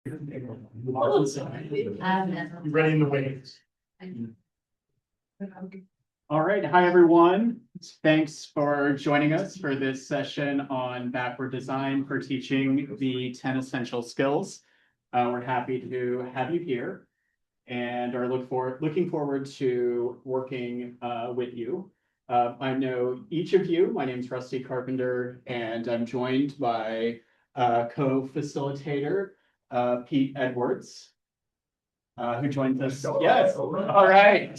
Ready in the wings. All right. Hi, everyone. Thanks for joining us for this session on backward design for teaching the 10 essential skills. We're happy to have you here and are looking forward to working with you. I know each of you. My name is Rusty Carpenter, and I'm joined by co-facilitator Pete Edwards, who joins us. Yes. All right.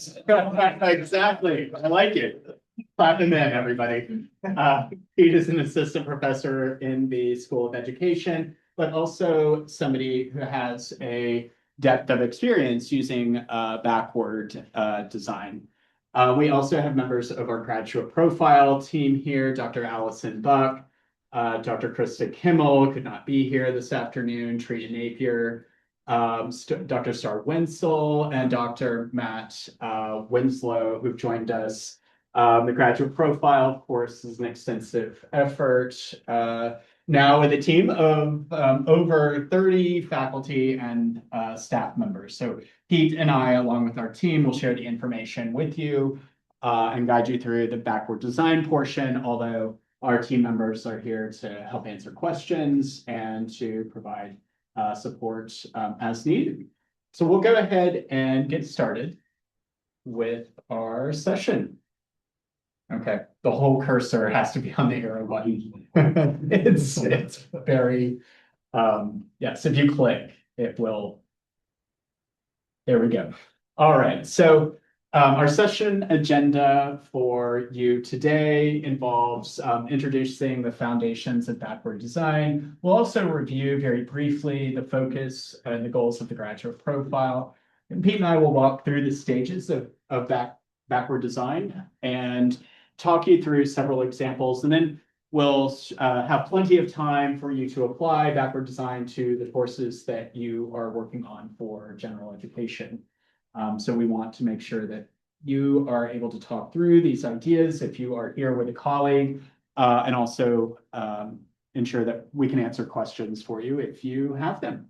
Exactly. I like it. Clap him in, everybody. Pete is an assistant professor in the School of Education, but also somebody who has a depth of experience using backward design. We also have members of our graduate profile team here, Dr. Allison Buck, Dr. Krista Kimmel could not be here this afternoon, Trina Napier, Dr. Star Wenzel, and Dr. Matt Winslow, who've joined us. The graduate profile, of course, is an extensive effort. Now with a team of over 30 faculty and staff members. So Pete and I, along with our team, will share the information with you and guide you through the backward design portion, although our team members are here to help answer questions and to provide support as needed. So we'll go ahead and get started with our session. Okay, the whole cursor has to be on the arrow button. It's very, yes, if you click, it will. There we go. All right, so our session agenda for you today involves introducing the foundations of backward design. We'll also review very briefly the focus and the goals of the graduate profile. And Pete and I will walk through the stages of backward design and talk you through several examples, and then we'll have plenty of time for you to apply backward design to the courses that you are working on for general education. So we want to make sure that you are able to talk through these ideas if you are here with a colleague, and also ensure that we can answer questions for you if you have them.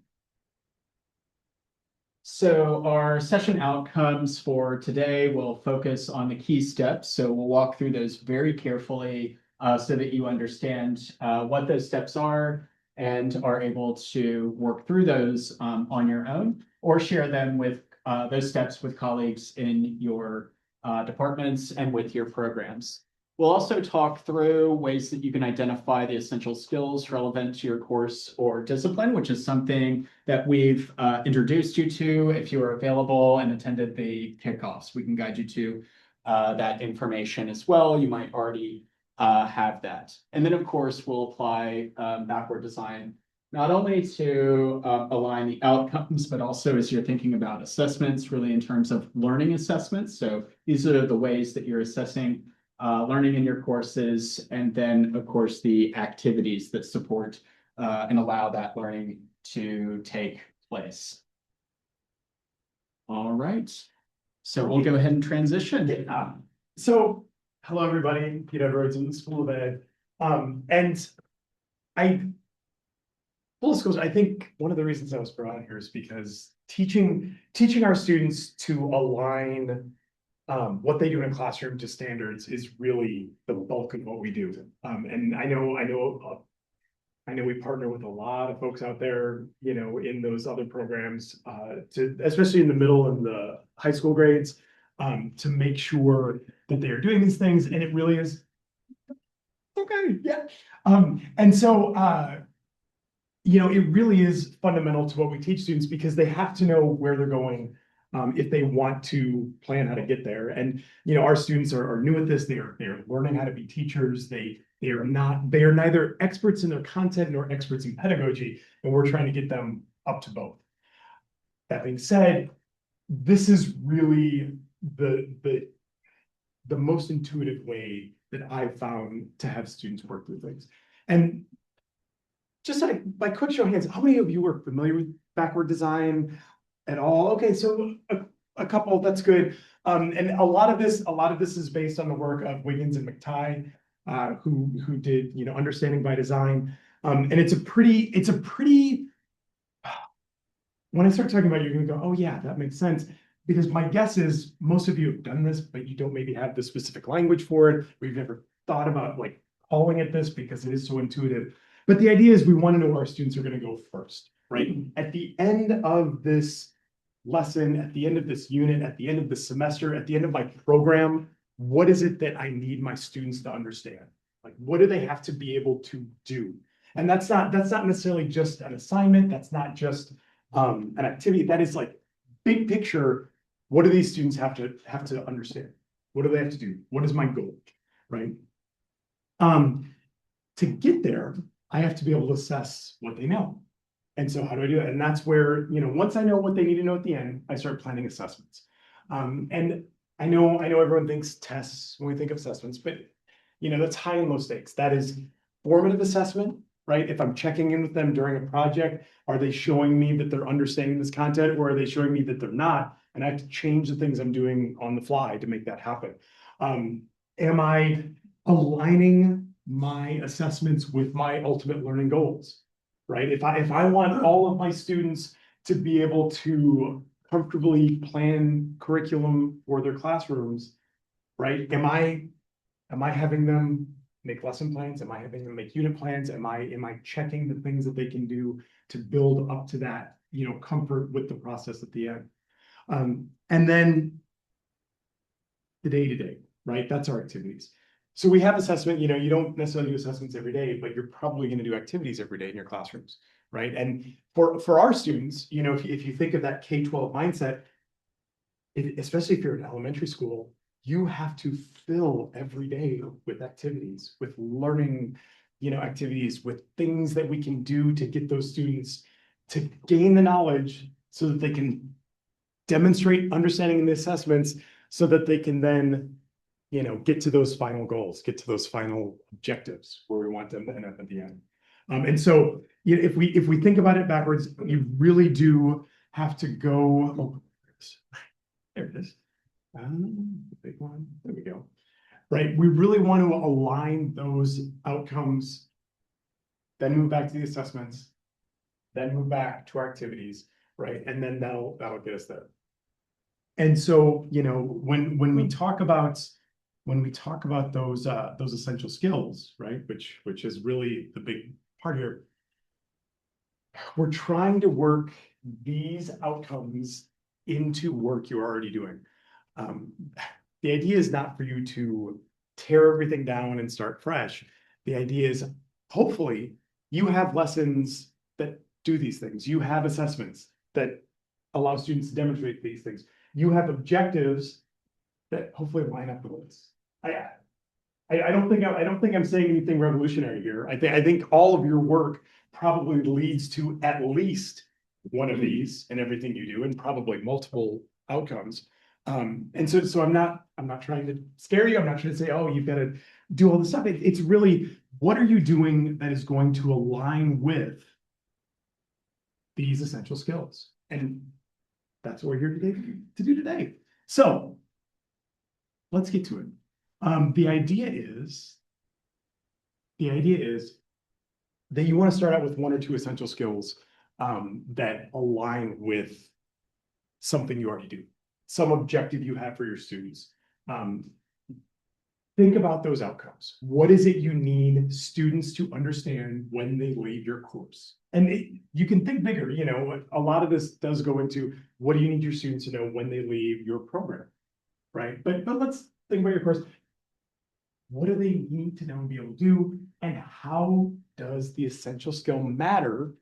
So our session outcomes for today will focus on the key steps. So we'll walk through those very carefully so that you understand what those steps are and are able to work through those on your own or share them with those steps with colleagues in your departments and with your programs. We'll also talk through ways that you can identify the essential skills relevant to your course or discipline, which is something that we've introduced you to. If you are available and attended the kickoffs, we can guide you to that information as well. You might already have that. And then, of course, we'll apply backward design not only to align the outcomes, but also as you're thinking about assessments, really in terms of learning assessments. So these are the ways that you're assessing learning in your courses, and then, of course, the activities that support and allow that learning to take place. All right, so we'll go ahead and transition. So, hello, everybody. Pete Edwards in the School of Ed. Full disclosure, I think one of the reasons I was brought on here is because teaching our students to align what they do in a classroom to standards is really the bulk of what we do. And I know we partner with a lot of folks out there, you know, in those other programs, especially in the middle and the high school grades, to make sure that they are doing these things. And it really is okay, yeah. And so, you know, it really is fundamental to what we teach students because they have to know where they're going. If they want to plan how to get there. And, you know, our students are new at this. They are learning how to be teachers. They are neither experts in their content nor experts in pedagogy. And we're trying to get them up to both. That being said, this is really the most intuitive way that I've found to have students work through things. And just like by quick show of hands, how many of you are familiar with backward design at all? Okay, so a couple, that's good. And a lot of this is based on the work of Wiggins and McTighe, who did, you know, Understanding by Design. And it's a pretty when I start talking about it, you're gonna go, oh yeah, that makes sense. Because my guess is most of you have done this, but you don't maybe have the specific language for it, or you've never thought about like calling it this because it is so intuitive. But the idea is we want to know where our students are going to go first, right? At the end of this lesson, at the end of this unit, at the end of the semester, at the end of my program, what is it that I need my students to understand? Like, what do they have to be able to do? And that's not necessarily just an assignment. That's not just an activity. That is like big picture. What do these students have to understand? What do they have to do? What is my goal? Right? To get there, I have to be able to assess what they know. And so how do I do that? And that's where, once I know what they need to know at the end, I start planning assessments. And I know everyone thinks tests when we think of assessments, but that's high and low stakes. That is formative assessment, right? If I'm checking in with them during a project, are they showing me that they're understanding this content, or are they showing me that they're not? And I have to change the things I'm doing on the fly to make that happen. Am I aligning my assessments with my ultimate learning goals? Right? If I want all of my students to be able to comfortably plan curriculum for their classrooms, right? Am I having them make lesson plans? Am I having them make unit plans? Am I checking the things that they can do to build up to that, comfort with the process at the end? And then the day-to-day, right? That's our activities. So we have assessment, you don't necessarily do assessments every day, but you're probably going to do activities every day in your classrooms, right? And for our students, if you think of that K-12 mindset, especially if you're in elementary school, you have to fill every day with activities, with learning, activities, with things that we can do to get those students to gain the knowledge so that they can demonstrate understanding in the assessments so that they can then, get to those final goals, get to those final objectives where we want them to end up at the end. And so if we think about it backwards, you really do have to go. Oh, there it is. The big one. There we go. Right. We really want to align those outcomes, then move back to the assessments, then move back to our activities, right? And then that'll get us there. And so, when we talk about those essential skills, right, which is really the big part here, we're trying to work these outcomes into work you're already doing. The idea is not for you to tear everything down and start fresh. The idea is hopefully you have lessons that do these things. You have assessments that allow students to demonstrate these things. You have objectives that hopefully line up with this. I don't think I'm saying anything revolutionary here. I think all of your work probably leads to at least one of these in everything you do, and probably multiple outcomes. And so I'm not trying to scare you. I'm not trying to say, oh, you've got to do all this stuff. It's really, what are you doing that is going to align with these essential skills? And that's what we're here today to do today. So let's get to it. The idea is that you want to start out with one or two essential skills that align with something you already do, some objective you have for your students. Think about those outcomes. What is it you need students to understand when they leave your course? And you can think bigger, a lot of this does go into what do you need your students to know when they leave your program, right? But let's think about your course. What do they need to know and be able to do? And how does the essential skill matter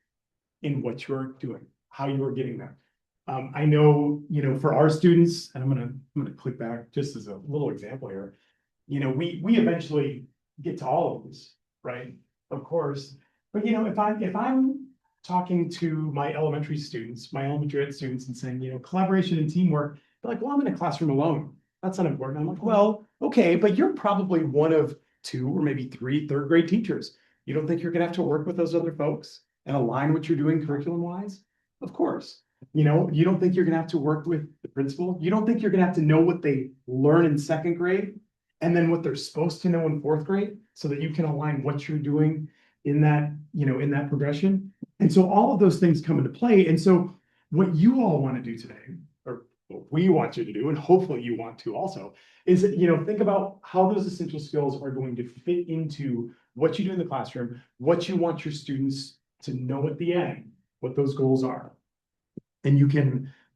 in what you're doing, how you are getting there? I know, for our students, and I'm gonna click back just as a little example here. We eventually get to all of this, right? Of course. But if I'm talking to my elementary students, my elementary ed students, and saying, collaboration and teamwork, they're like, well, I'm in a classroom alone. That's not important. I'm like, well, okay, but you're probably one of two or maybe three third grade teachers. You don't think you're gonna have to work with those other folks and align what you're doing curriculum wise? Of course. You don't think you're gonna have to work with the principal. You don't think you're gonna have to know what they learn in second grade and then what they're supposed to know in fourth grade so that you can align what you're doing in that, in that progression. And so all of those things come into play. And so what you all want to do today, or what we want you to do, and hopefully you want to also, is, think about how those essential skills are going to fit into what you do in the classroom, what you want your students to know at the end, what those goals are. And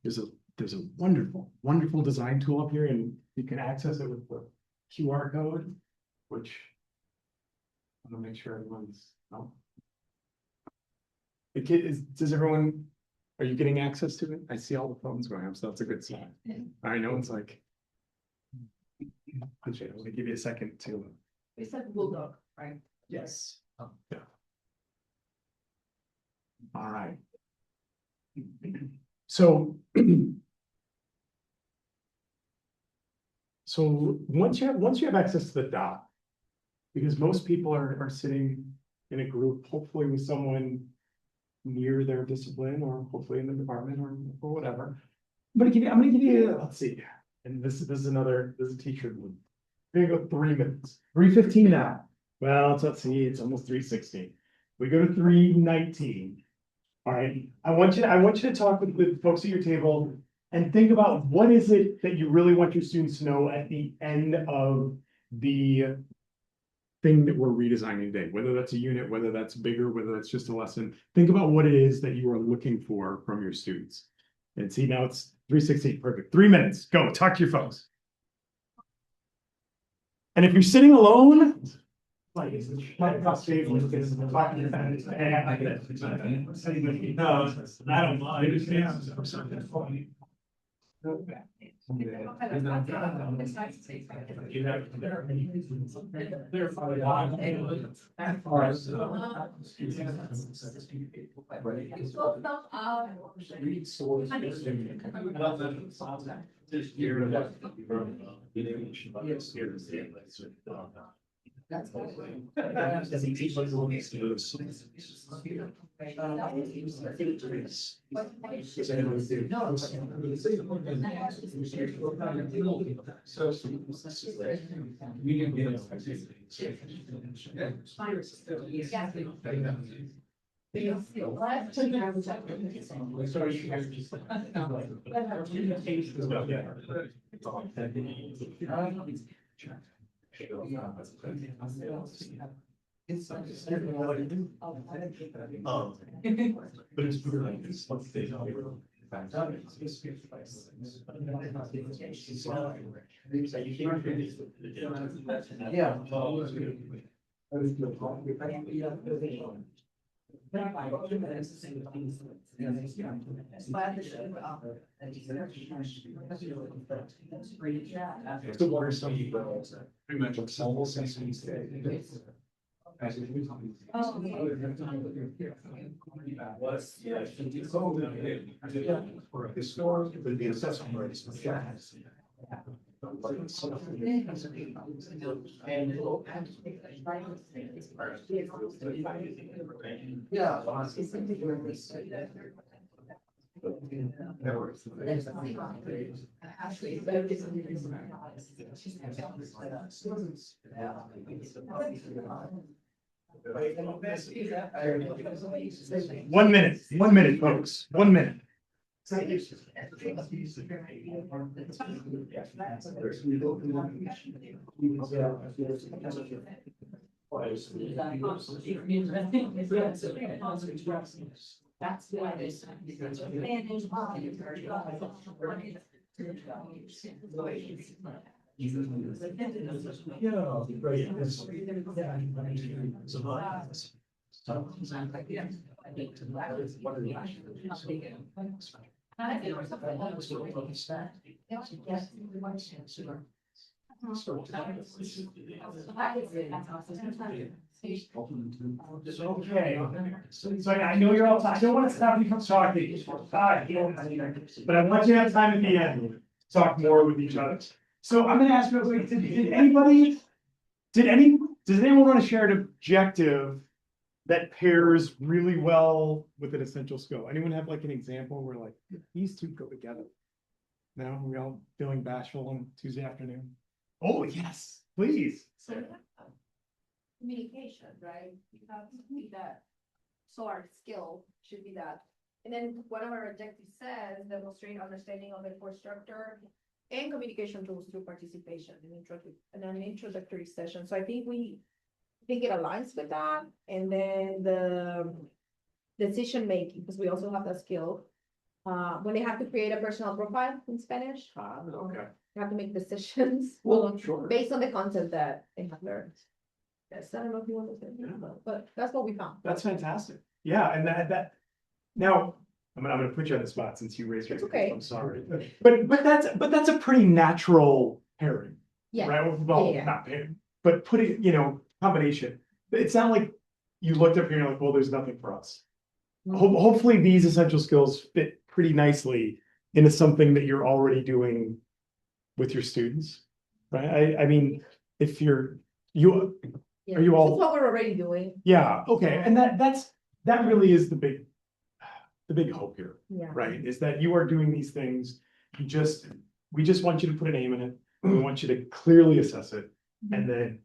there's a wonderful, wonderful design tool up here, and you can access it with the QR code, which I'm gonna make sure everyone's, oh. Does everyone, are you getting access to it? I see all the phones going up, so that's a good sign. I know it's like. I'm gonna give you a second to. We said Bulldog, right? Yes. Yeah. All right. So. So once you have access to the doc, because most people are sitting in a group, hopefully with someone near their discipline, or hopefully in the department, or whatever. I'm gonna give you, let's see, and this is a teacher. We're gonna go 3 minutes, 3:15 now. Well, let's see, it's almost 3:16. We go to 3:19. All right, I want you to talk with the folks at your table and think about what is it that you really want your students to know at the end of the thing that we're redesigning today, whether that's a unit, whether that's bigger, whether that's just a lesson. Think about what it is that you are looking for from your students. And see, now it's 3:16, perfect. 3 minutes, go, talk to your folks. And if you're sitting alone, like, across the table, because I'm talking to them, it's, hey, I like it. No, I don't mind. It's nice to see. So what are some pretty much almost One minute, folks, 1 minute. That's why this. Okay, so I know you're all, I don't want to stop you from talking, but I want you to have time at the end to talk more with each other. So I'm gonna ask real quick, does anyone want to share an objective that pairs really well with an essential skill? Anyone have like an example where like these two go together? No, are we all feeling bashful on Tuesday afternoon? Oh, yes, please. Communication, right? You have to be that, so our skill should be that And then one of our objectives says demonstrate understanding of the course structure and communication tools through participation in an introductory session. So I think it aligns with that. And then the decision making, because we also have that skill. When they have to create a personal profile in Spanish, Okay. they have to make decisions. Well, sure. Based on the content that they have learned. Yes, I don't know if you want to say, but that's what we found. That's fantastic. Yeah, and that, now, I'm gonna put you on the spot since you raised your It's hand. okay. I'm sorry. But that's a pretty natural pairing, Yeah, right? Well, Yeah. not pairing, but putting, combination. It's not like you looked up here and you're like, well, there's nothing for us. Hopefully these essential skills fit pretty nicely into something that you're already doing with your students, right? I mean, if you, yeah. Are you all- That's what we're already doing. yeah, okay, and that really is the big hope here, Yeah. right? Is that you are doing these things, we just want you to put a name in it, we want you to clearly assess it, and then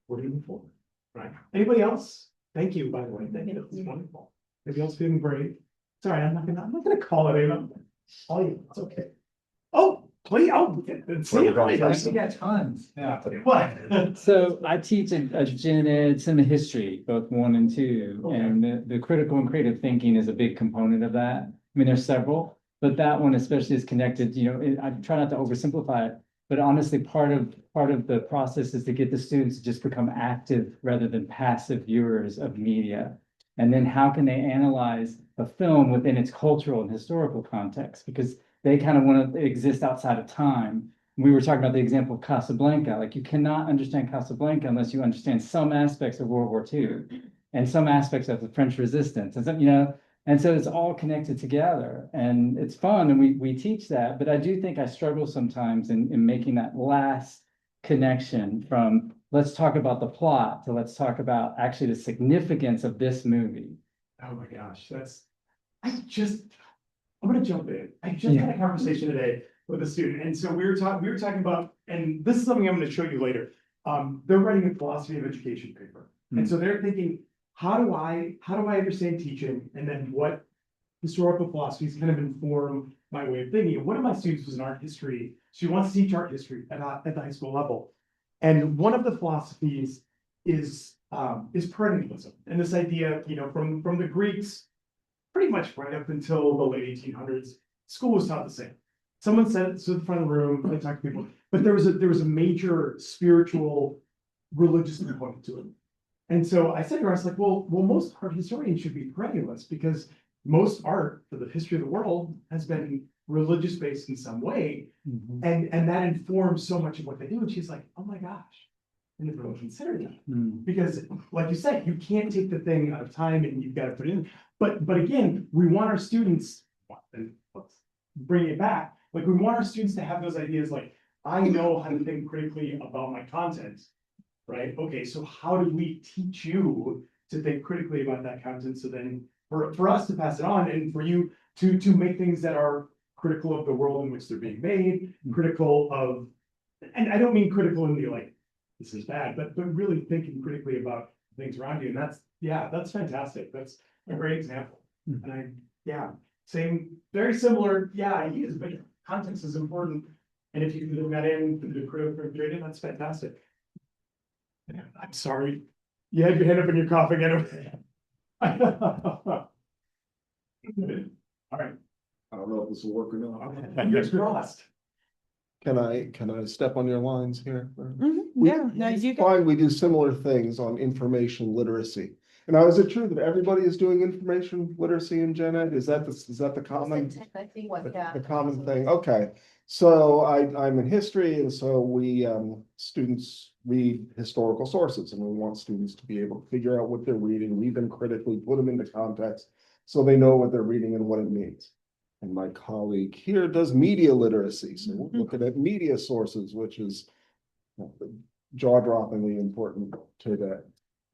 we're gonna move forward, right? Anybody else? Thank you, by the way, thank you, that's wonderful. Anybody else feeling brave? Sorry, I'm not gonna call it in. All you, it's okay. Oh, please, see it. We got tons. Yeah. What? So I teach a gen ed cinema history, both 1 and 2, Okay. and the critical and creative thinking is a big component of that. I mean, there's several, but that one especially is connected, I try not to oversimplify it, but honestly, part of the process is to get the students to just become active rather than passive viewers of media. And then how can they analyze a film within its cultural and historical context? Because they kind of want to exist outside of time. We were talking about the example of Casablanca. Like, you cannot understand Casablanca unless you understand some aspects of World War II and some aspects of the French Resistance, and and so it's all connected together, and it's fun, and we teach that. But I do think I struggle sometimes in making that last connection from let's talk about the plot to let's talk about actually the significance of this movie. Oh my gosh, I'm gonna jump in. I just had a conversation today with a student, and so we were talking about, and this is something I'm gonna show you later. They're writing a philosophy of education paper, and so they're thinking, how do I understand teaching, and then what historical philosophies kind of inform my way of thinking? And one of my students was in art history. She wants to teach art history at the high school level, and one of the philosophies is perennialism, and this idea, from the Greeks, pretty much right up until the late 1800s, school was taught the same. Someone said, so at the front of the room, I talked to people, but there was a major spiritual, religious component to it. And so I said to her, I was like, well, most art historians should be perennialists, because most art for the history of the world has been religious based in some way. And that informs so much of what they do. And she's like, oh my gosh, I never really considered that. Because like you said, you can't take the thing out of time and you've got to put it in. But again, we want our students, and let's bring it back. Like, we want our students to have those ideas like, I know how to think critically about my content, right? Okay, so how do we teach you to think critically about that content? So then for us to pass it on, and for you to make things that are critical of the world in which they're being made, critical of, and I don't mean critical in the like, this is bad, but really thinking critically about things around you. And that's fantastic. That's a great example. And very similar, ideas, but context is important. And if you can bring that in to the critical creative, that's fantastic. Yeah, I'm sorry. You had your hand up and you're coughing anyway. All right. I don't know if this will work or not. Fingers crossed. Can I step on your lines here? Yeah, no, you can. Fine, we do similar things on information literacy. And now, is it true that everybody is doing information literacy in gen ed? Is that the common? I think what, yeah. The common thing, okay. So I'm in history, and so we, students read historical sources, and we want students to be able to figure out what they're read them critically, put them into context, so they know what they're reading and what it means. And my colleague here does media literacy, so we're looking at media sources, which is jaw-droppingly important today.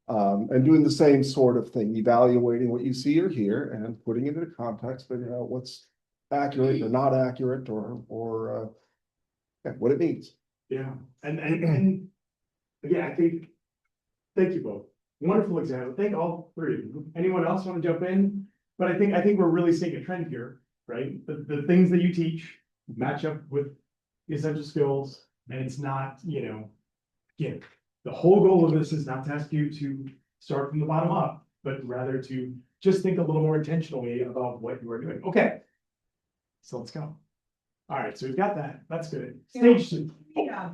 And doing the same sort of thing, evaluating what you see or hear and putting it into context, figuring out what's accurate or not accurate, or what it means. Yeah, and yeah, I think, thank you both. Wonderful example. Thank all three of you. Anyone else want to jump in? But I think we're really seeing a trend here, right? The things that you teach match up with essential skills, and it's not, again, the whole goal of this is not to ask you to start from the bottom up, but rather to just think a little more intentionally about what you are doing. Okay. So let's go. All right, so we've got that. That's good. Stage two. Yeah,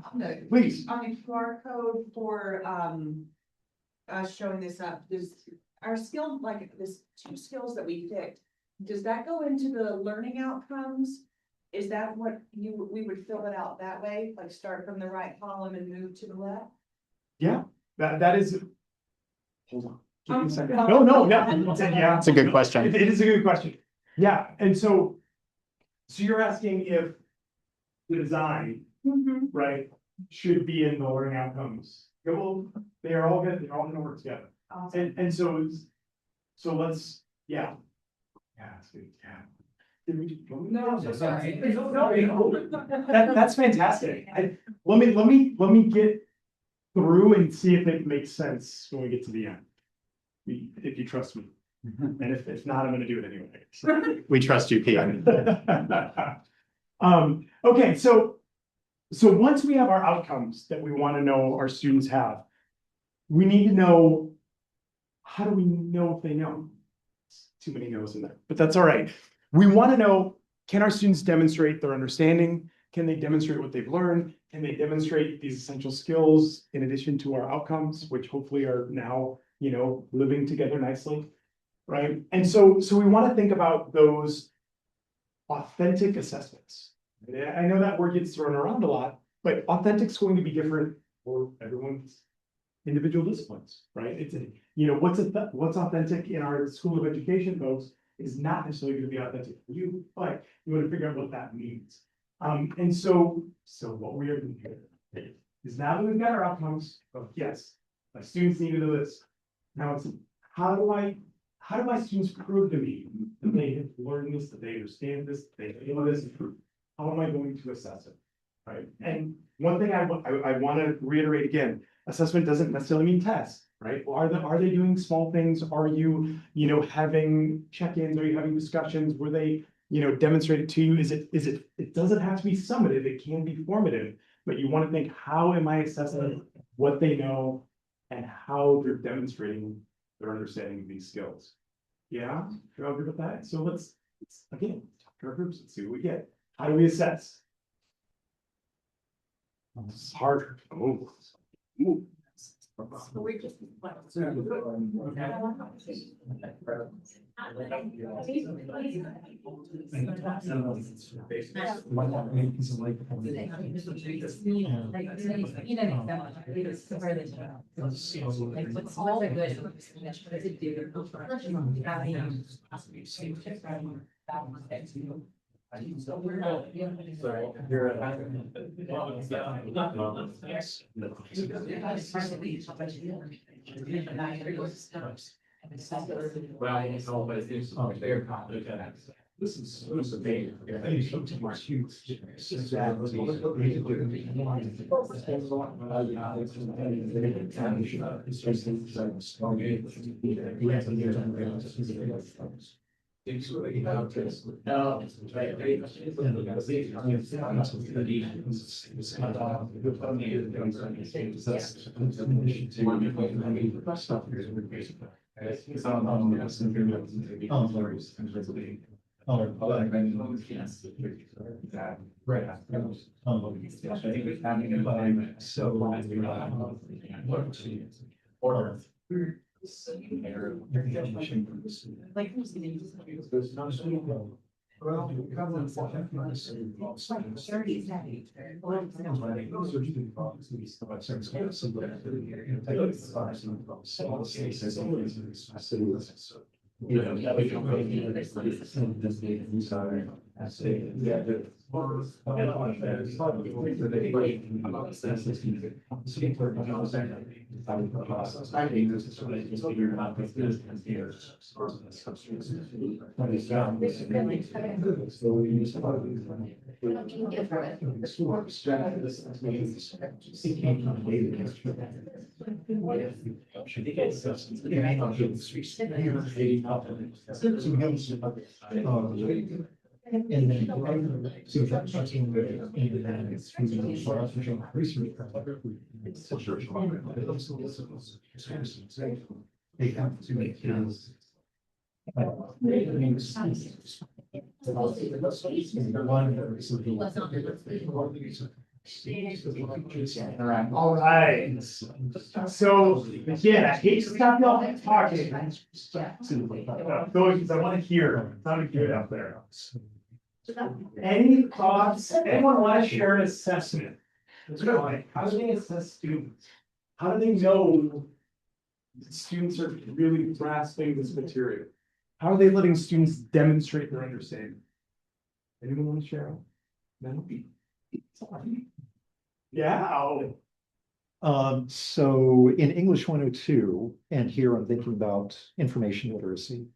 Please. on a QR code for, showing this up, does our skill, like this 2 skills that we picked, does that go into the learning outcomes? Is that what we would fill it out that way, like start from the right column and move to the left? Yeah, that is. Hold on. Give me a second. Um, No, yeah. It's a good question. It is a good question. Yeah, and so you're asking if the design, right, should be in the learning outcomes. Yeah, well, they're all gonna work together. And so let's, yeah. Yeah, it's good, yeah. Did we- No, so sorry. That's fantastic. Let me get through and see if it makes sense when we get to the end. If you trust me. And if not, I'm gonna do it anyway. So. We trust you, Pete. Okay, so once we have our outcomes that we want to know our students have, we need to know, how do we know if they know? Too many no's in there, but that's all right. We want to know, can our students demonstrate their understanding? Can they demonstrate what they've learned? Can they demonstrate these essential skills in addition to our outcomes, which hopefully are now, living together nicely, right? And so we want to think about those authentic assessments. I know that word gets thrown around a lot, but authentic is going to be different for everyone's individual disciplines, right? It's what's authentic in our School of Education folks is not necessarily going to be authentic for you, but you want to figure out what that means. And so what we are doing here is, now that we've got our outcomes of, yes, my students need to know this. Now it's, how do my students prove to me that they have learned this, that they understand this, that they know this? How am I going to assess it? Right? And one thing I want to reiterate again, assessment doesn't necessarily mean tests, right? Are they doing small things? Are you, having check-ins? Are you having discussions? Were they, demonstrated to you? It doesn't have to be summative, it can be formative, but you want to think, how am I assessing what they know and how they're demonstrating their understanding of these skills? Yeah, you're all good with that? So let's again, talk to our groups and see what we get. How do we assess? This is harder. Oh. Ooh. We just. This is a big. All right. So again, I hate to stop y'all from talking. Going, because I want to hear, it's not good out there. Any thoughts? Anyone want to share an assessment? Like, how do they assess students? How do they know that students are really grasping this material? How are they letting students demonstrate their understanding? Anyone want to share? No? Yeah. Oh. So in English 102, and here I'm thinking about information literacy.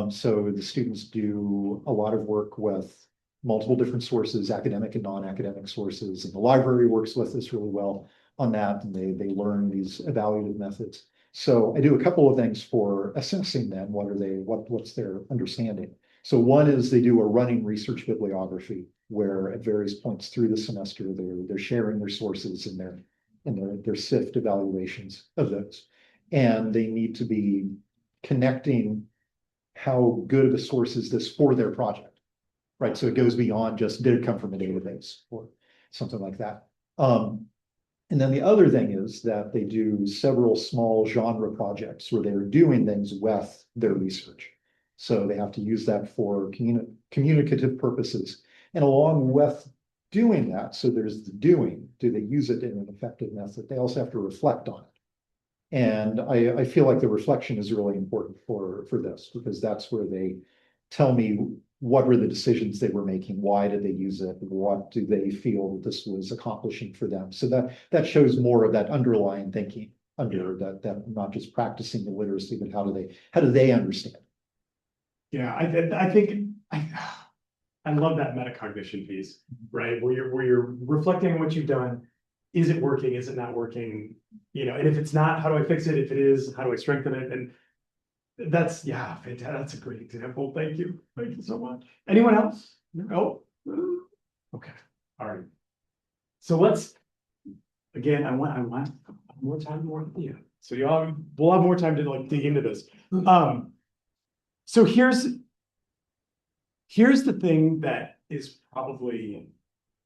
So the students do a lot of work with multiple different sources, academic and non-academic sources, and the library works with this really well on that, and they learn these evaluative methods. So I do a couple of things for assessing them. What's their understanding? So one is they do a running research bibliography where at various points through the semester, they're sharing their sources and their SIFT evaluations of those. And they need to be connecting how good of a source is this for their project, right? So it goes beyond just did it come from a database or something like that. And then the other thing is that they do several small genre projects where they're doing things with their research. So they have to use that for communicative purposes. And along with doing that, so there's the doing, do they use it in an effective method? They also have to reflect on it. And I feel like the reflection is really important for this, because that's where they tell me what were the decisions they were making, why did they use it, what do they feel that this was accomplishing for them. So that shows more of that underlying thinking under that not just practicing the literacy, but how do they understand? Yeah, I think I love that metacognition piece, right? Where you're reflecting on what you've done. Is it working? Is it not working? You know, and if it's not, how do I fix it? If it is, how do I strengthen it? And that's, yeah, fantastic. That's a great example. Thank you. Thank you so much. Anyone else? No? Okay. All right. So let's, again, I want more time, more, yeah. So we'll have more time to like dig into this. So here's the thing that is probably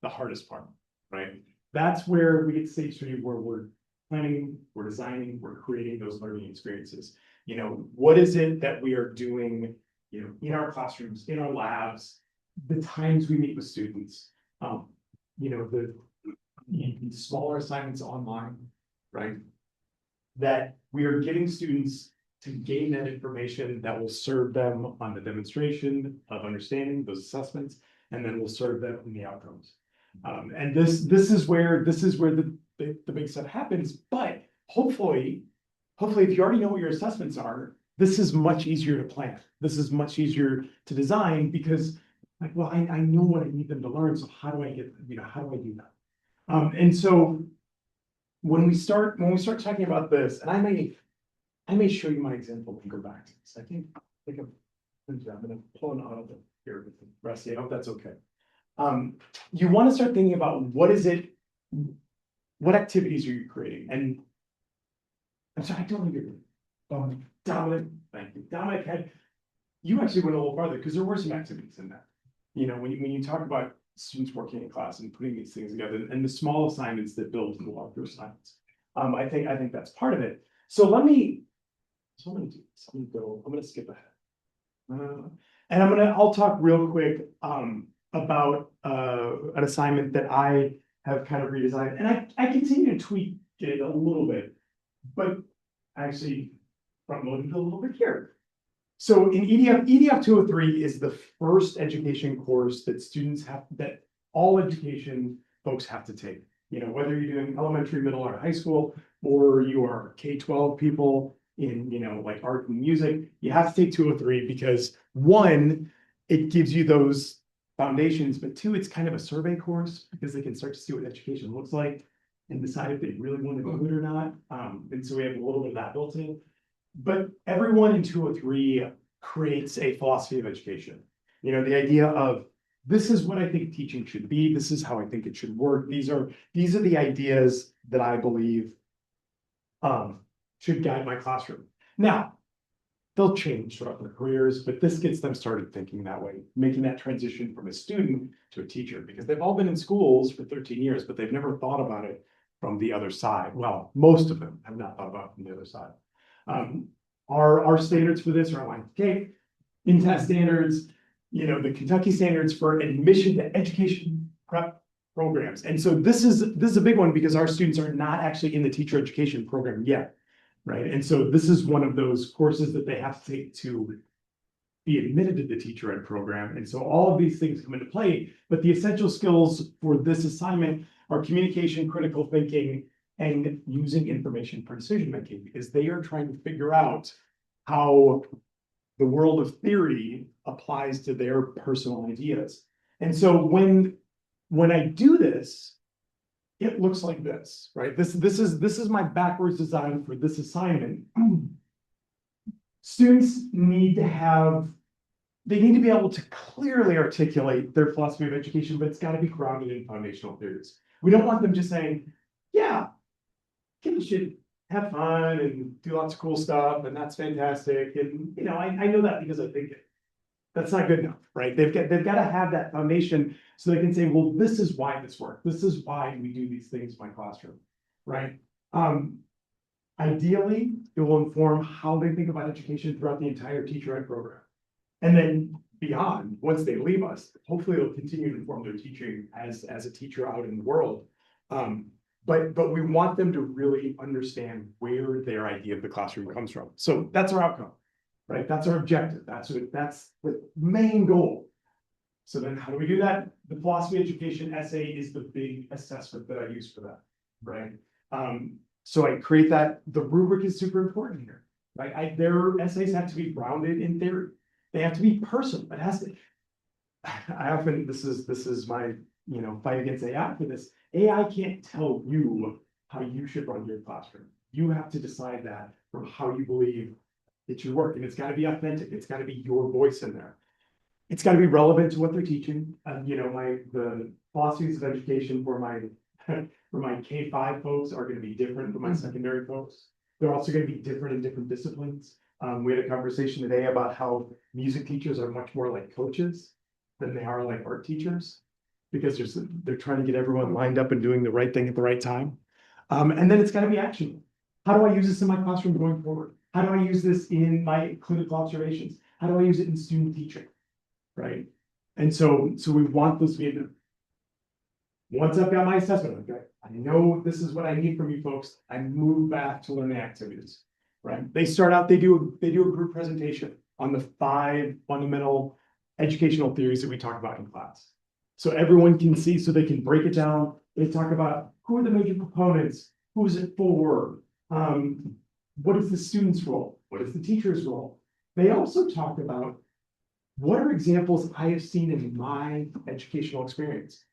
the hardest part, right? That's where we get to stage 3, where we're planning, we're designing, we're creating those learning experiences. You know, what is it that we are doing, you know, in our classrooms, in our labs, the times we meet with students, you know, the smaller assignments online, right? That we are getting students to gain that information that will serve them on the demonstration of understanding those assessments, and then will serve them in the outcomes. And this is where the big stuff happens. But hopefully, if you already know what your assessments are, this is much easier to plan. This is much easier to design, because like, well, I know what I need them to learn. So how do I get, you know, how do I do that? And so when we start talking about this, and I may show you my example and go back to this. I think I'm gonna pull an auto here with Rusty. I hope that's okay. You want to start thinking about what activities are you creating? And I'm sorry, I don't know your Dominic, thank you. Dominic you actually went a little farther, because there were some activities in that. You know, when you talk about students working in class and putting these things together, and the small assignments that build to the larger assignments. I think that's part of it. So I'm gonna do this. I'm gonna skip ahead. And I'll talk real quick about an assignment that I have kind of redesigned, and I continue to tweak it a little bit, but actually front loaded a little bit here. So in EDF 203 is the first education course that students have, that all education folks have to take. You know, whether you're doing elementary, middle, or high school, or you are K-12 people in, you know, like art and music, you have to take 203 because one, it gives you those foundations, but two, it's kind of a survey course because they can start to see what education looks like and decide if they really want to do it or not. And so we have a little bit of that built in. But everyone in 203 creates a philosophy of education. You know, the idea of this is what I think teaching should be. This is how I think it should work. These are the ideas that I believe should guide my classroom. Now, they'll change throughout their careers, but this gets them started thinking that way, making that transition from a student to a teacher, because they've all been in schools for 13 years, but they've never thought about it from the other side. Well, most of them have not thought about it from the other side. Our standards for this are like, okay, in-test standards, you know, the Kentucky standards for admission to education prep programs. And so this is a big one because our students are not actually in the teacher education program yet, right? And so this is one of those courses that they have to take to be admitted to the teacher ed program. And so all of these things come into play, but the essential skills for this assignment are communication, critical thinking, and using information for decision making, because they are trying to figure out how the world of theory applies to their personal ideas. And so when I do this, it looks like this, right? This is my backwards design for this assignment. Students need to be able to clearly articulate their philosophy of education, but it's got to be grounded in foundational theories. We don't want them just saying, yeah, kids should have fun and do lots of cool stuff, and that's fantastic. And you know, I know that because I think it. That's not good enough, right? They've got to have that foundation so they can say, well, this is why this works. This is why we do these things in my classroom, right? Ideally, it will inform how they think about education throughout the entire teacher ed program. And then beyond, once they leave us, hopefully it'll continue to inform their teaching as a teacher out in the world. But we want them to really understand where their idea of the classroom comes from. So that's our outcome, right? That's our objective. That's the main goal. So then how do we do that? The philosophy education essay is the big assessment that I use for that, right? So I create that. The rubric is super important here, right? Their essays have to be grounded in theory. They have to be personal. It has to. I often, this is my, you know, fight against AI for this. AI can't tell you how you should run your classroom. You have to decide that from how you believe it should work. And it's got to be authentic. It's got to be your voice in there. It's got to be relevant to what they're teaching. You know, the philosophies of education for my K-5 folks are going to be different from my secondary folks. They're also going to be different in different disciplines. We had a conversation today about how music teachers are much more like coaches than they are like art teachers, because they're trying to get everyone lined up and doing the right thing at the right time. And then it's got to be actionable. How do I use this in my classroom going forward? How do I use this in my clinical observations? How do I use it in student teaching? Right. And so we want this to be, once I've got my assessment, okay, I know this is what I need from you folks. I move back to learning activities, right? They start out, they do a group presentation on the 5 fundamental educational theories that we talk about in class. So everyone can see, so they can break it down. They talk about who are the major components, who is it for, what is the student's role, what is the teacher's role. They also talk about what are examples I have seen in my educational experience,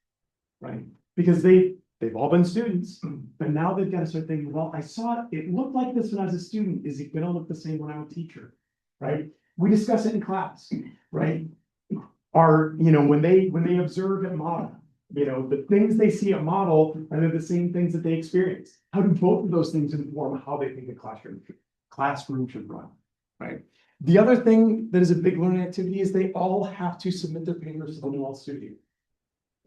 right? Because they've all been students, but now they've got to start thinking, well, I saw it looked like this when I was a student. Is it going to look the same when I'm a teacher, right? We discuss it in class, right? You know, when they observe at model, you know, the things they see at model are the same things that they experience. How do both of those things inform how they think the classroom should run, right? The other thing that is a big learning activity is they all have to submit their papers to the Noel Studio.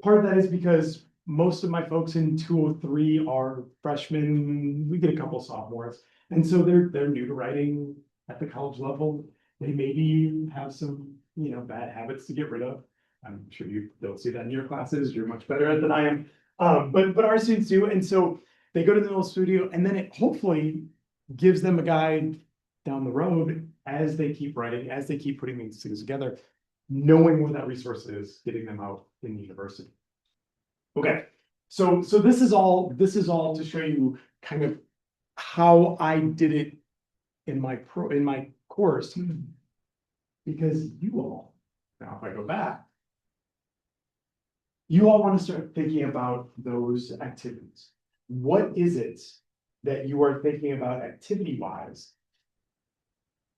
Part of that is because most of my folks in 203 are freshmen. We get a couple sophomores, and so they're new to writing at the college level. They maybe have some, you know, bad habits to get rid of. I'm sure you don't see that in your classes. You're much better at it than I am. But our students do, and so they go to the Noel Studio, and then it hopefully gives them a guide down the road as they keep writing, as they keep putting these things together, knowing where that resource is, getting them out in the university. Okay, so this is all to show you kind of how I did it in my course. Because you all, now if I go back, you all want to start thinking about those activities. What is it that you are thinking about activity-wise,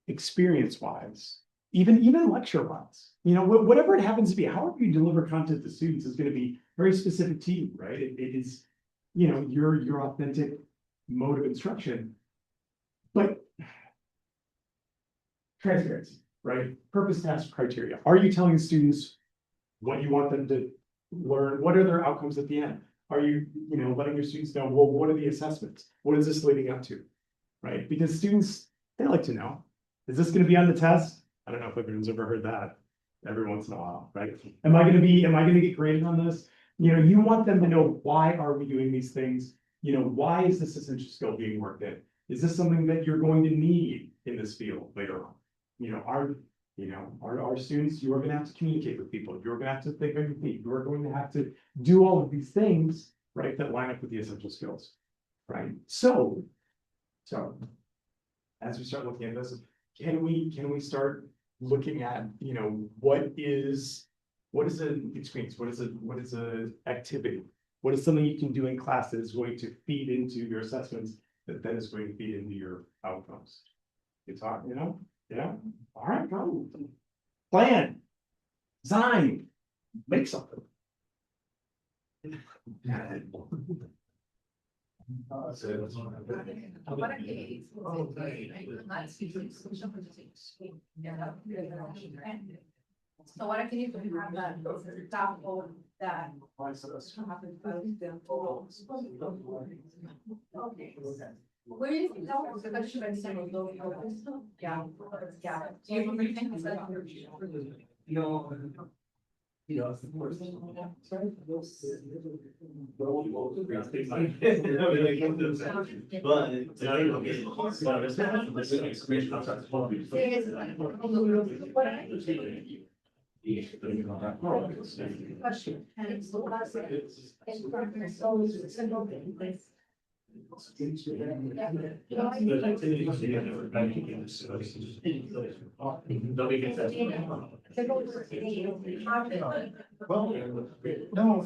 experience-wise, even lecture-wise? You know, whatever it happens to be, however you deliver content to students is going to be very specific to you, right? It is, you know, your authentic mode of instruction. But transparency, right? Purpose, task, criteria. Are you telling students what you want them to learn? What are their outcomes at the end? Are you, you know, letting your students know, well, what are the assessments? What is this leading up to? Right? Because students, they like to know, is this going to be on the test? I don't know if everyone's ever heard that every once in a while, right? Am I going to get graded on this? You know, you want them to know, why are we doing these things? You know, why is this essential skill being worked in? Is this something that you're going to need in this field later on? You know, our students, you are going to have to communicate with people. You're going to have to think on your feet. You are going to have to do all of these things, right, that line up with the essential skills, right? So as we start looking at this, can we start looking at, you know, what is an experience? What is a activity? What is something you can do in class that is going to feed into your assessments that then is going to feed into your outcomes? You talk, you know? Yeah, all right, go. Plan, design, make something. So what I can do to have that example that. Okay. Where is it? No, it's the question. Yeah, yeah. Do you remember anything? No. You know, of course. Question. And it's the last. Well, no.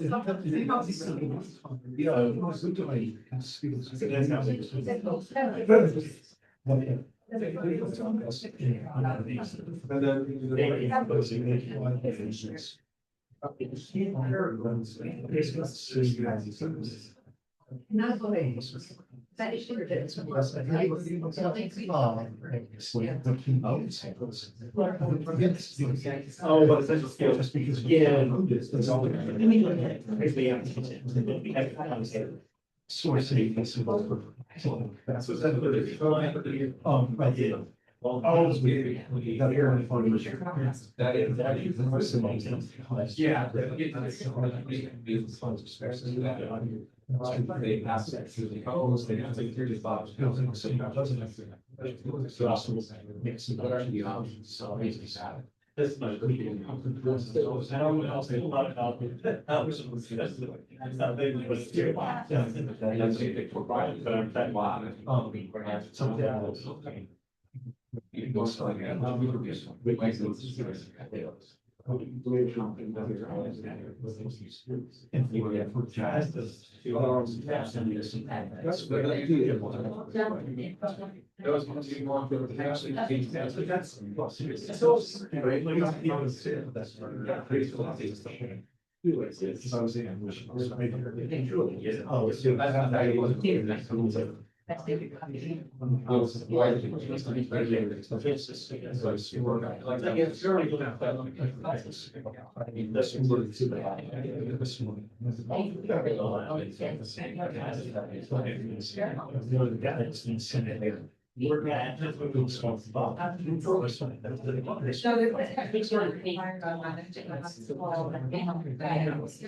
Not the way. That is sure that it's. Oh, but essential skills. Just because. Yeah. Sourcing. Right. Oh, Yeah. They pass it through the codes, they have to clear the box. What are the options? So basically that. This much. I don't know else they thought about it. That's something was. That's a big provide, but I'm that one. Something. It goes like We're at just a little small spot. So there was a big sort of required on managing. Like I know it,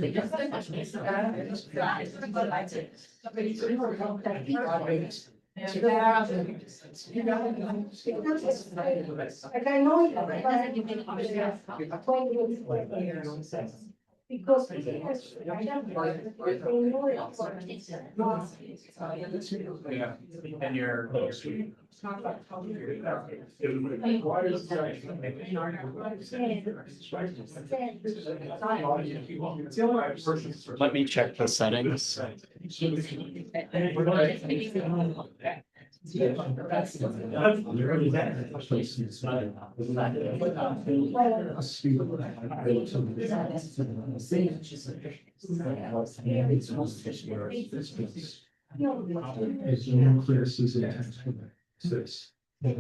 because. Yeah, and you're. Let me check the settings. It's no clear season. Six. All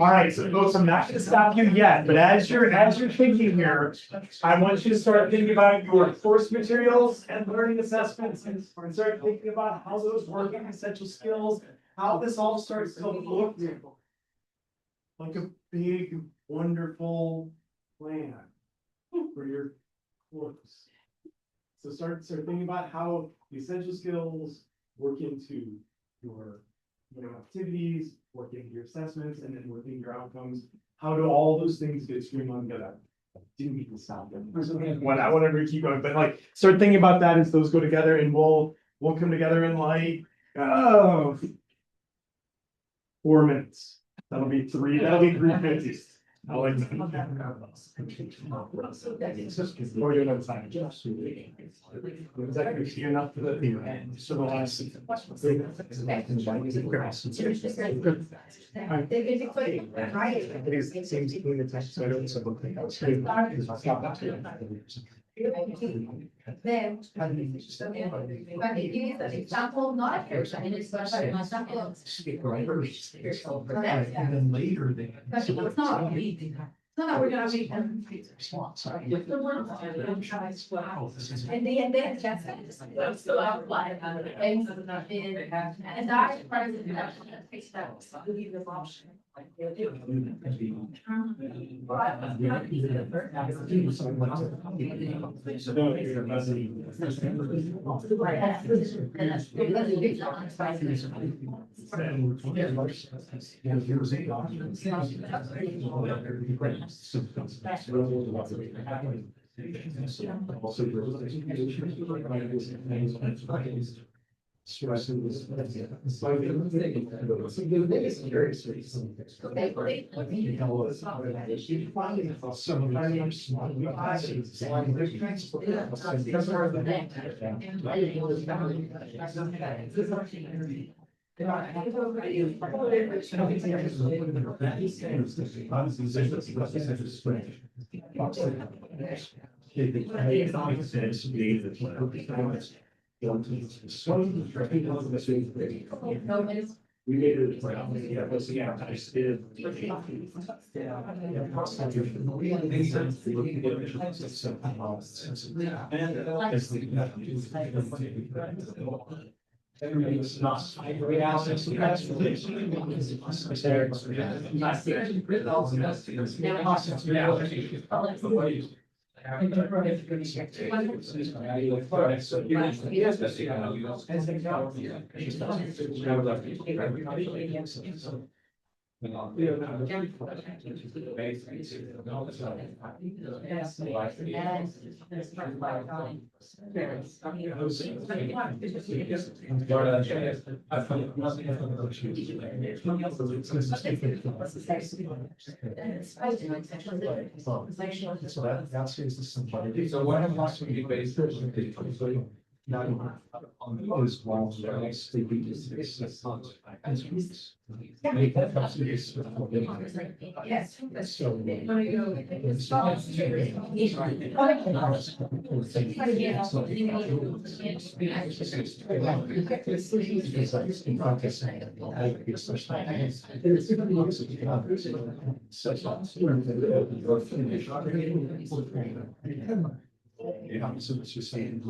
right, so folks, I'm not gonna stop you yet, but as you're thinking here, I want you to start thinking about your course materials and learning assessments and start thinking about how those work in essential skills, how this all starts to look like a big, wonderful plan for your course. So start thinking about how the essential skills work into your activities, work into your assessments, and then work into your outcomes. How do all those things get streamlined together? I didn't mean to stop them. When I wanted to keep going, but like start thinking about that as those go together, and we'll come together in like 4 minutes. That'll be 350. I like that. Or you're not signing. Is that gonna be enough for the civilized? It seems clean the text, so I don't. Then, but it is an example, not a person, it is an example of. And then later they. But it's not. No, we're gonna make them. With the one. And then that's. That's the outline. And that part of the. Leave the option. We made it. Yeah, but yeah, I just did. Everybody's not. So that stays the same. So what I'm watching you based. Is while sleeping is. Yes. Yeah, so it's just saying.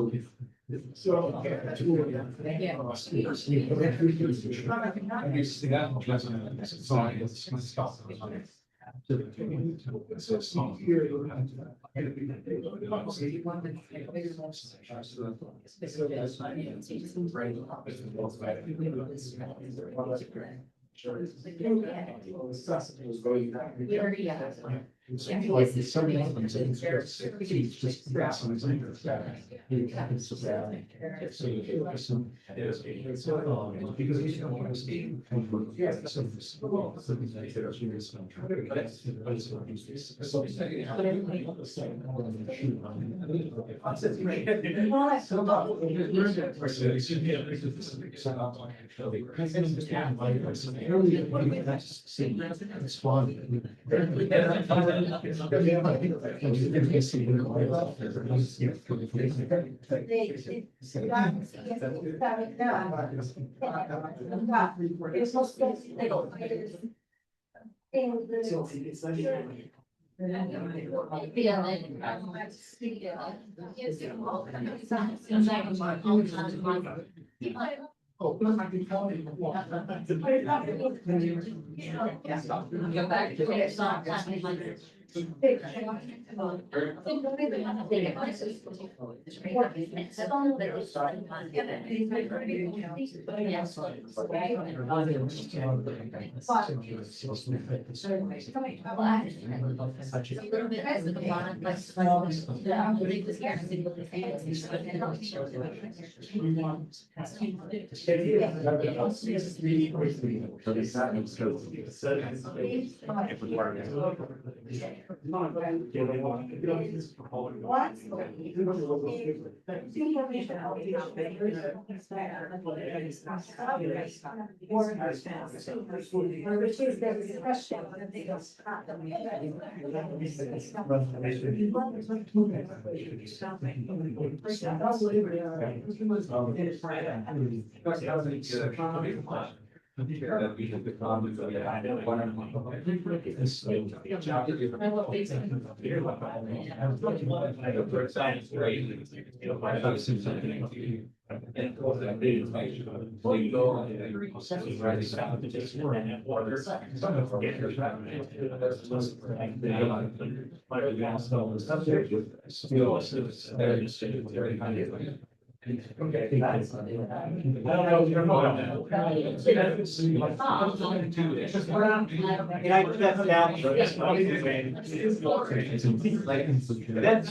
That's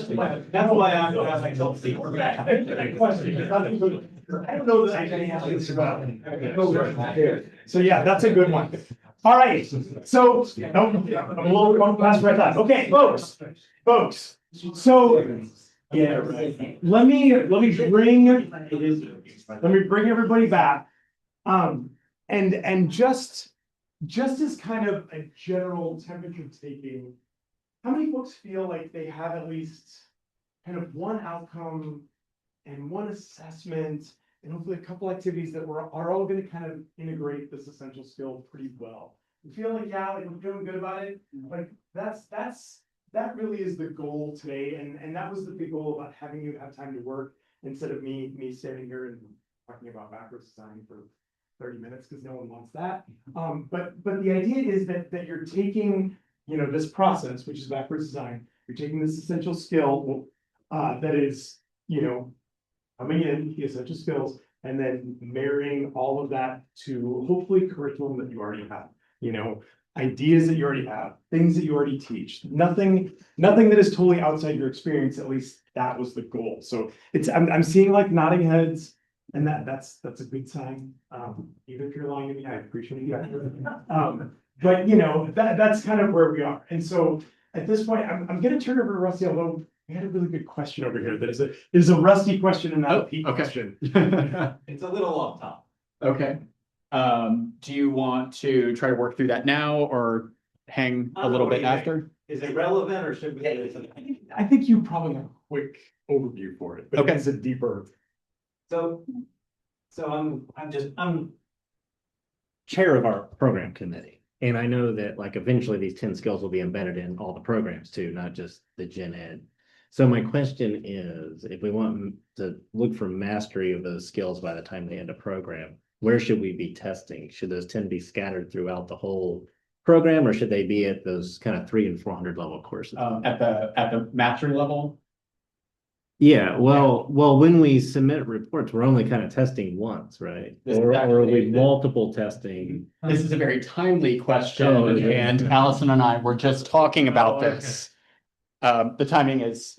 why I'm myself. I don't know that I can answer this about. So yeah, that's a good one. All right, so, no, I'm a little going past my time. Okay, folks, so. Yeah, right. Let me bring everybody back. And just as kind of a general temperature taking, how many folks feel like they have at least kind of one outcome and one assessment and hopefully a couple activities that are all going to kind of integrate this essential skill pretty well? You feel like, yeah, like we're feeling good about it. Like that really is the goal today. And that was the big goal about having you have time to work instead of me standing here and talking about backwards design for 30 minutes because no one wants that. But the idea is that you're taking, this process, which is backwards design, you're taking this essential skill that is, coming in, the essential skills, and then marrying all of that to hopefully curriculum that you already have, ideas that you already have, things that you already teach, nothing that is totally outside your experience. At least that was the goal. So I'm seeing like nodding heads, and that's a good sign. Even if you're lying to me, I appreciate you. But that's kind of where we are. And so at this point, I'm gonna turn over to Rusty, although We had a really good question over here. There's a rusty question and not a Oh, Pete okay. question. It's a little off top. Okay. Do you want to try to work through that now or hang a little What do bit you think? after? Is it relevant or should we? I think you probably have a quick overview for it, but Okay. it's a deeper. So I'm chair of our program committee. And I know that like eventually these 10 skills will be embedded in all the programs too, not just the gen ed. So my question is, if we want to look for mastery of those skills by the time they end a program, where should we be testing? Should those 10 be scattered throughout the whole program, or should they be at those kind of 300 and 400 level courses? At the mastery level? Yeah, well, when we submit reports, we're only kind of testing once, right? This is Or are we actually- multiple testing? This is a very timely question, Oh, okay. and Allison and I were just talking about this. The timing is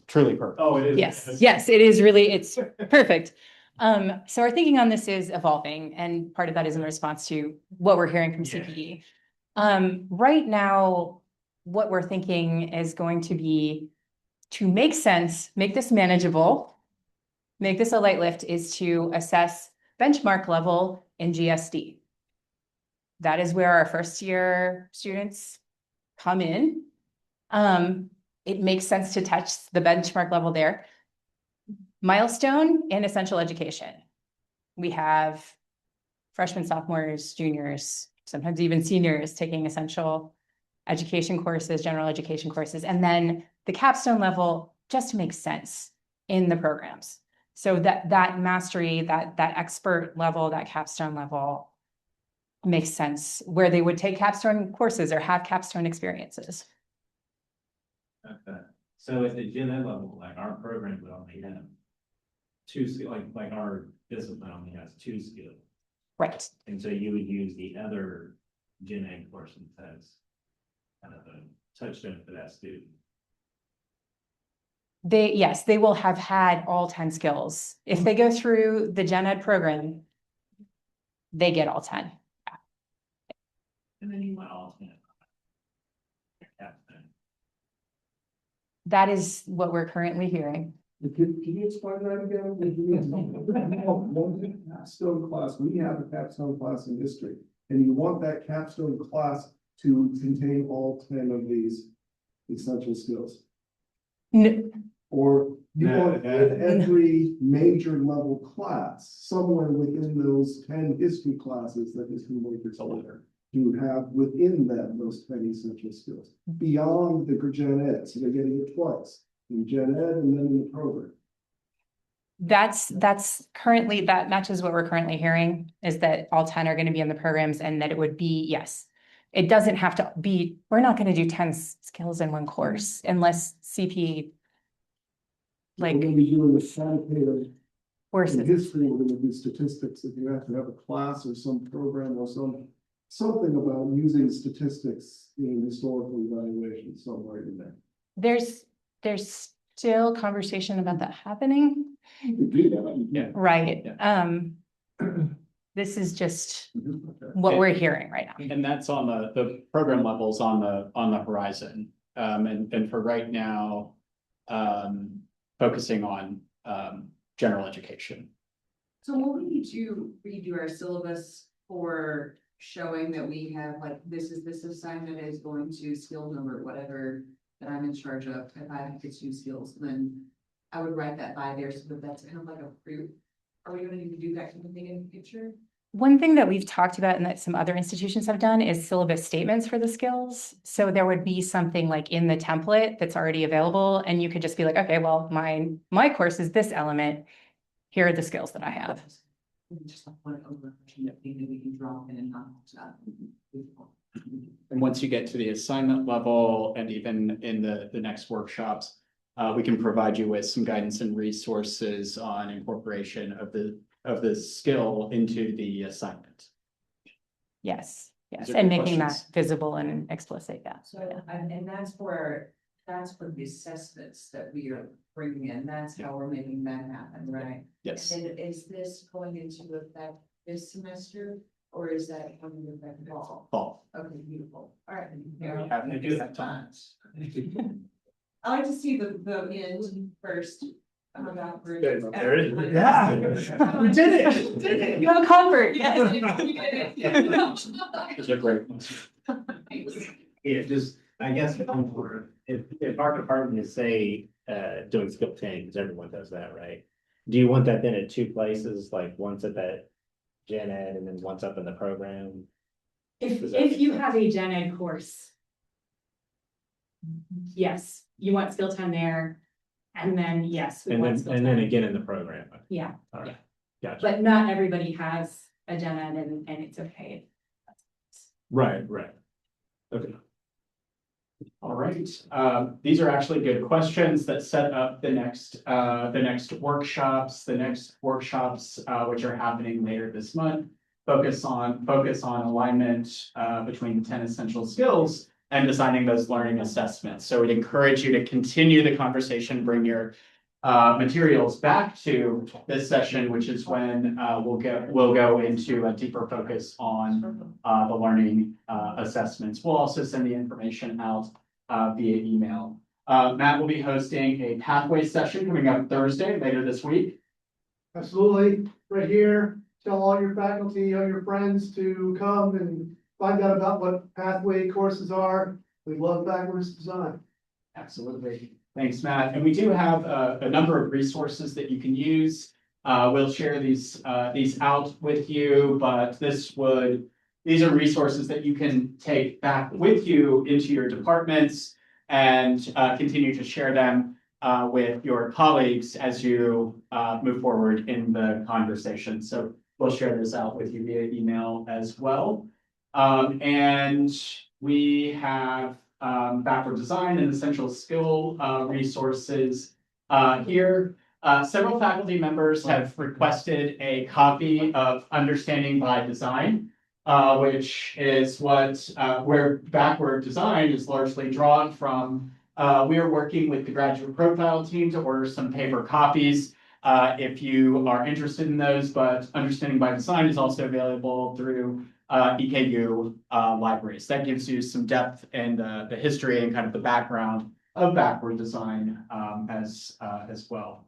truly perfect. Oh, it is. Yes, it is really, it's perfect. So our thinking on this is evolving, and part of that is in response to what we're hearing from CPE. Right now, what we're thinking is going to be to make sense, make this manageable, make this a light lift, is to assess benchmark level in GSD. That is where our first year students come in. It makes sense to touch the benchmark level there. Milestone and essential education. We have freshmen, sophomores, juniors, sometimes even seniors taking essential education courses, general education courses, and then the capstone level just makes sense in the programs. So that mastery, that expert level, that capstone level makes sense where they would take capstone courses or have capstone experiences. Okay, so at the gen ed level, like our program would only have two skills, like our discipline only has 2 skills. Right. And so you would use the other gen ed courses as kind of a touchstone for that student. Yes, they will have had all 10 skills. If they go through the gen ed program, they get all 10. And then you went all 10. Yeah. That is what we're currently hearing. Can you explain that again? Capstone class, we have a capstone class in history, and you want that capstone class to contain all 10 of these essential skills? Or you want in every major level class, somewhere within those 10 history classes that history makers later, to have within them those 10 essential skills, beyond the gen ed, so they're getting it twice, in gen ed and then in the program. That's currently, that matches what we're currently hearing, is that all 10 are going to be in the programs, and that it would be, yes. It doesn't have to be, we're not going to do 10 skills in one course unless CP We're gonna be doing a quantitative in courses. history, we're gonna do statistics, if you have to have a class or some program or something about using statistics in historical evaluation somewhere in there. There's still conversation about that happening, You do that. Yeah. right? Yeah. This is just Okay. what we're hearing right now. And that's on the program levels on the horizon. And for right now, focusing on general education. So will we need to redo our syllabus for showing that we have like, this assignment is going to skill number, whatever that I'm in charge of, if I have to choose skills, then I would write that by there so that that's kind of like a proof. Are we gonna need to do that kind of thing in the future? One thing that we've talked about and that some other institutions have done is syllabus statements for the skills. So there would be something like in the template that's already available, and you could just be like, okay, well, my course is this element. Here are the skills that I have. Just like one overarching thing that we can drop in and not. And once you get to the assignment level and even in the next workshops, we can provide you with some guidance and resources on incorporation of the skill into the assignment. Yes, yes, These are and good making that questions. visible and explicit, yeah. So, and that's for the assessments that we are bringing in, that's how we're making that happen, right? Yes. And is this going into effect this semester, or is that coming into effect fall? Fall. Okay, beautiful, all right. Having to do that time. I like to see the end first. There it is. Yeah, we did it. You have comfort, Yes. yes. We did it. Those are great. Yeah, just, I guess, if our department is say, doing skill training, because everyone does that, right? Do you want that then at two places, like once at that gen ed and then once up in the program? If you have a gen ed course. Yes, you want skill time there, and then, yes, we And want then, skill and then time. again in the program? Yeah, All right, gotcha. but not everybody has a gen ed and it's okay. Right. Okay. All right, these are actually good questions that set up the next workshops, which are happening later this month. Focus on alignment, between the 10 essential skills and designing those learning assessments. So we'd encourage you to continue the conversation, bring your materials back to this session, which is when we'll go into a deeper focus on the learning assessments. We'll also send the information out via email. Matt will be hosting a pathway session coming up Thursday later this week. Absolutely, right here, tell all your faculty, all your friends to come and find out about what pathway courses are. We love backwards design. Absolutely. Thanks, Matt. And we do have a number of resources that you can use. We'll share these out with you, but these are resources that you can take back with you into your departments and continue to share them with your colleagues as you move forward in the conversation. So we'll share this out with you via email as well. And we have backward design and essential skill resources here. Several faculty members have requested a copy of Understanding by Design, which is where backward design is largely drawn from. We are working with the graduate profile team to order some paper copies if you are interested in those, but Understanding by Design is also available through EKU libraries. That gives you some depth in the history and kind of the background of backward design as well.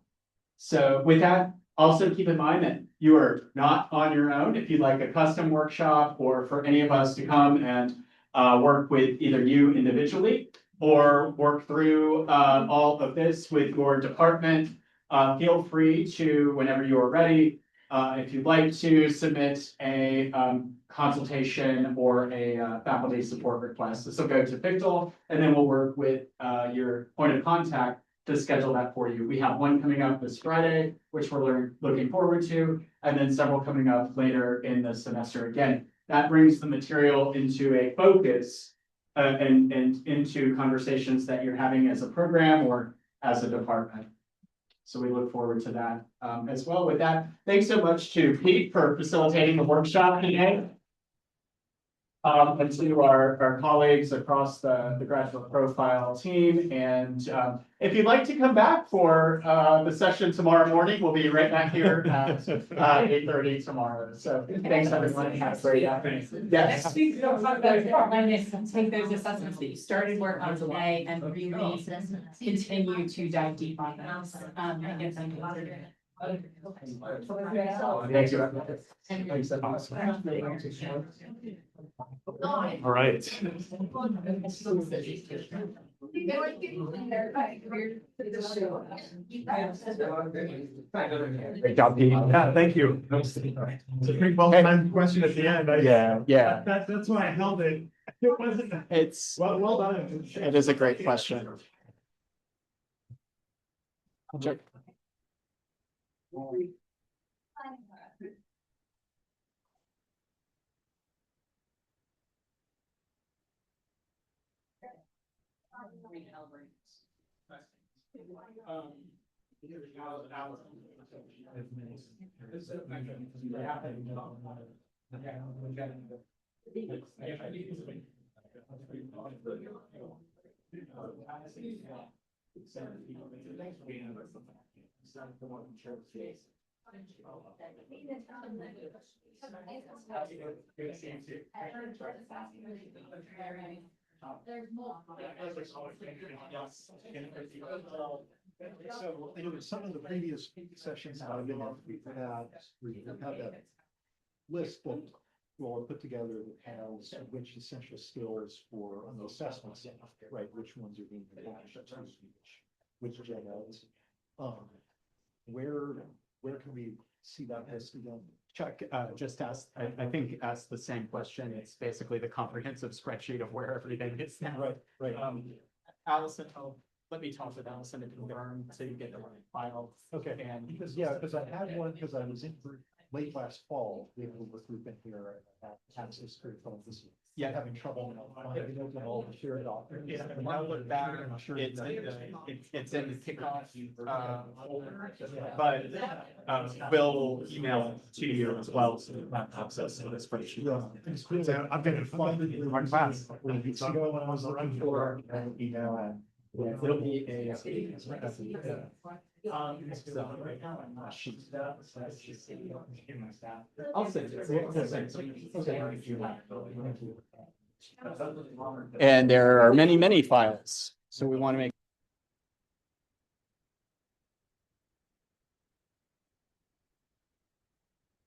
So with that, also keep in mind that you are not on your own. If you'd like a custom workshop or for any of us to come and work with either you individually or work through all of this with your department, feel free to, whenever you are ready, if you'd like to submit a consultation or a faculty support request. This will go to Pictal, and then we'll work with your point of contact to schedule that for you. We have one coming up this Friday, which we're looking forward to, and then several coming up later in the semester. Again, that brings the material into a focus and into conversations that you're having as a program or as a department. So we look forward to that as well. With that, thanks so much to Pete for facilitating the workshop today. And to our colleagues across the graduate profile team. And if you'd like to come back for the session tomorrow morning, we'll be right back here at 8:30 tomorrow. So thanks everyone. Have a great afternoon. Yes. Next week, we'll talk about take those assessments that you started work on today and really continue to dive deep on those. And get them considered. Thank you. Thanks. All right. Great job, Pete. Yeah, thank you. It's a pretty well-timed question at the end. Yeah. That's why I held it. It wasn't. It's, Well done. it is a great question. Check. So, I know in some of the previous sessions that I've been in, we've had that list that we'll put together that has which essential skills for the assessments, right, which ones are being attached to which gen eds. Where can we see that list again? Chuck, just asked, I think asked the same question. It's basically the comprehensive spreadsheet of where everything is now. Right. Allison, let me talk with Allison to confirm, so you get the right file. Okay, And because I had one, because I was in late last fall, we have a group in here, access to this. Yeah. Having trouble. Having opened all the shared documents. Yeah, when I look back, I'm sure it's in the kickoff, folder, but we'll email it to you as well, so you have access to this spreadsheet. So I've been finding in my class, weeks ago when I was looking for an email. It'll be a. I'll send it. And there are many, many files, so we want to make